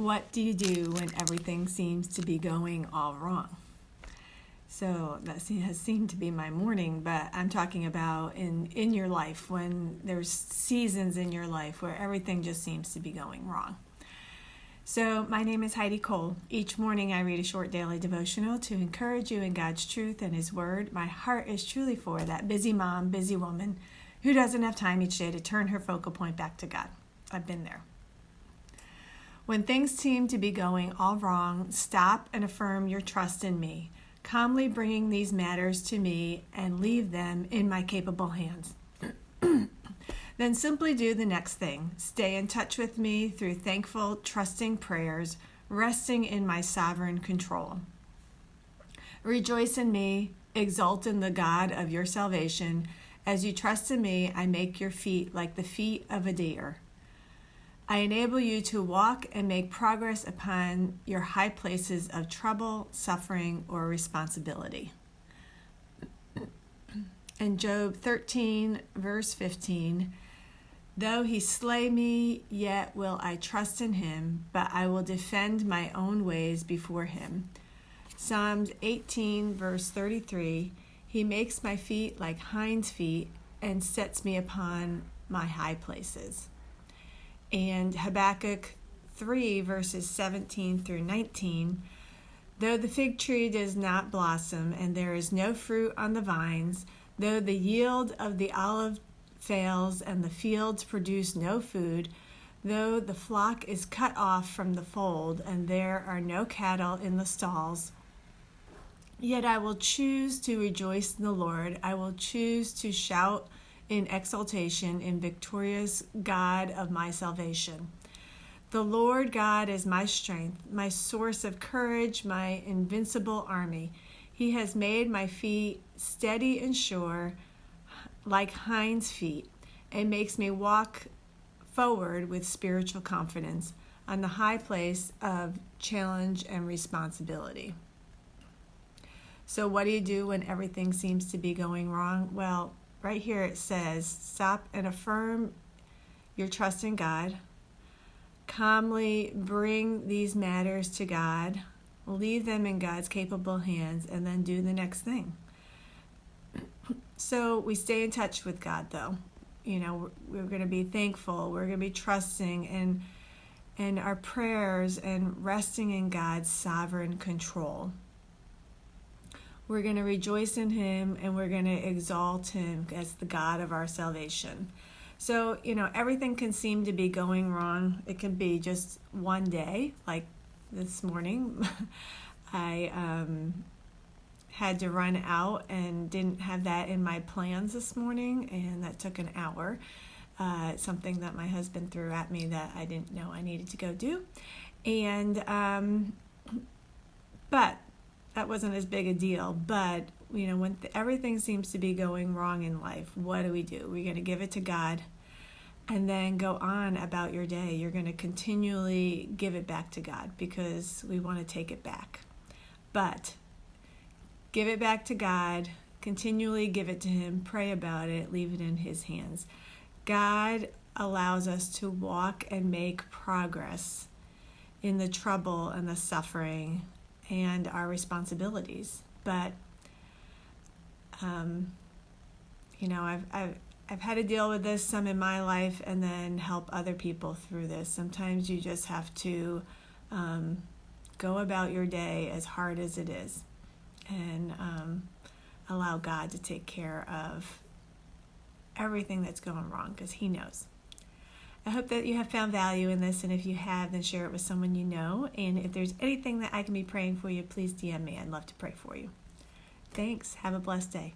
What do you do when everything seems to be going all wrong? So that has seemed to be my morning, but I'm talking about in your life when there's seasons in your life where everything just seems to be going wrong. So my name is Heidi Cole. Each morning I read a short daily devotional to encourage you in God's truth and His Word. My heart is truly for that busy mom, busy woman who doesn't have time each day to turn her focal point back to God. I've been there. When things seem to be going all wrong, stop and affirm your trust in me, calmly bringing these matters to me and leave them in my capable hands. Then simply do the next thing. Stay in touch with me through thankful, trusting prayers, resting in my sovereign control. Rejoice in me, exult in the God of your salvation. As you trust in me, I make your feet like the feet of a deer. I enable you to walk and make progress upon your high places of trouble, suffering, or responsibility. In Job 13, verse 15, though he slay me, yet will I trust in him, but I will defend my own ways before him. Psalms 18, verse 33, he makes my feet like hinds' feet and sets me upon my high places. And Habakkuk 3, verses 17 through 19, though the fig tree does not blossom and there is no fruit on the vines, though the yield of the olive fails and the fields produce no food, though the flock is cut off from the fold and there are no cattle in the stalls, yet I will choose to rejoice in the Lord. I will choose to shout in exaltation in victorious God of my salvation. The Lord God is my strength, my source of courage, my invincible army. He has made my feet steady and sure, like hinds' feet, and makes me walk forward with spiritual confidence on the high place of challenge and responsibility. So what do you do when everything seems to be going wrong? Well, right here it says, stop and affirm your trust in God. Calmly bring these matters to God. Leave them in God's capable hands and then do the next thing. So we stay in touch with God though. You know, we're going to be thankful. We're going to be trusting in our prayers and resting in God's sovereign control. We're going to rejoice in Him and we're going to exalt Him as the God of our salvation. So, you know, everything can seem to be going wrong. It can be just one day, like this morning. I had to run out and didn't have that in my plans this morning, and that took an hour. It's something that my husband threw at me that I didn't know I needed to go do. And, but that wasn't as big a deal. But, you know, when everything seems to be going wrong in life, what do? We're going to give it to God and then go on about your day. You're going to continually give it back to God because we want to take it back. But give it back to God, continually give it to Him, pray about it, leave it in His hands. God allows us to walk and make progress in the trouble and the suffering and our responsibilities. But, you know, I've had to deal with this some in my life and then help other people through this. Sometimes you just have to go about your day as hard as it is and allow God to take care of everything that's going wrong because He knows. I hope that you have found value in this, and if you have, then share it with someone you know. And if there's anything that I can be praying for you, please DM me. I'd love to pray for you. Thanks. Have a blessed day.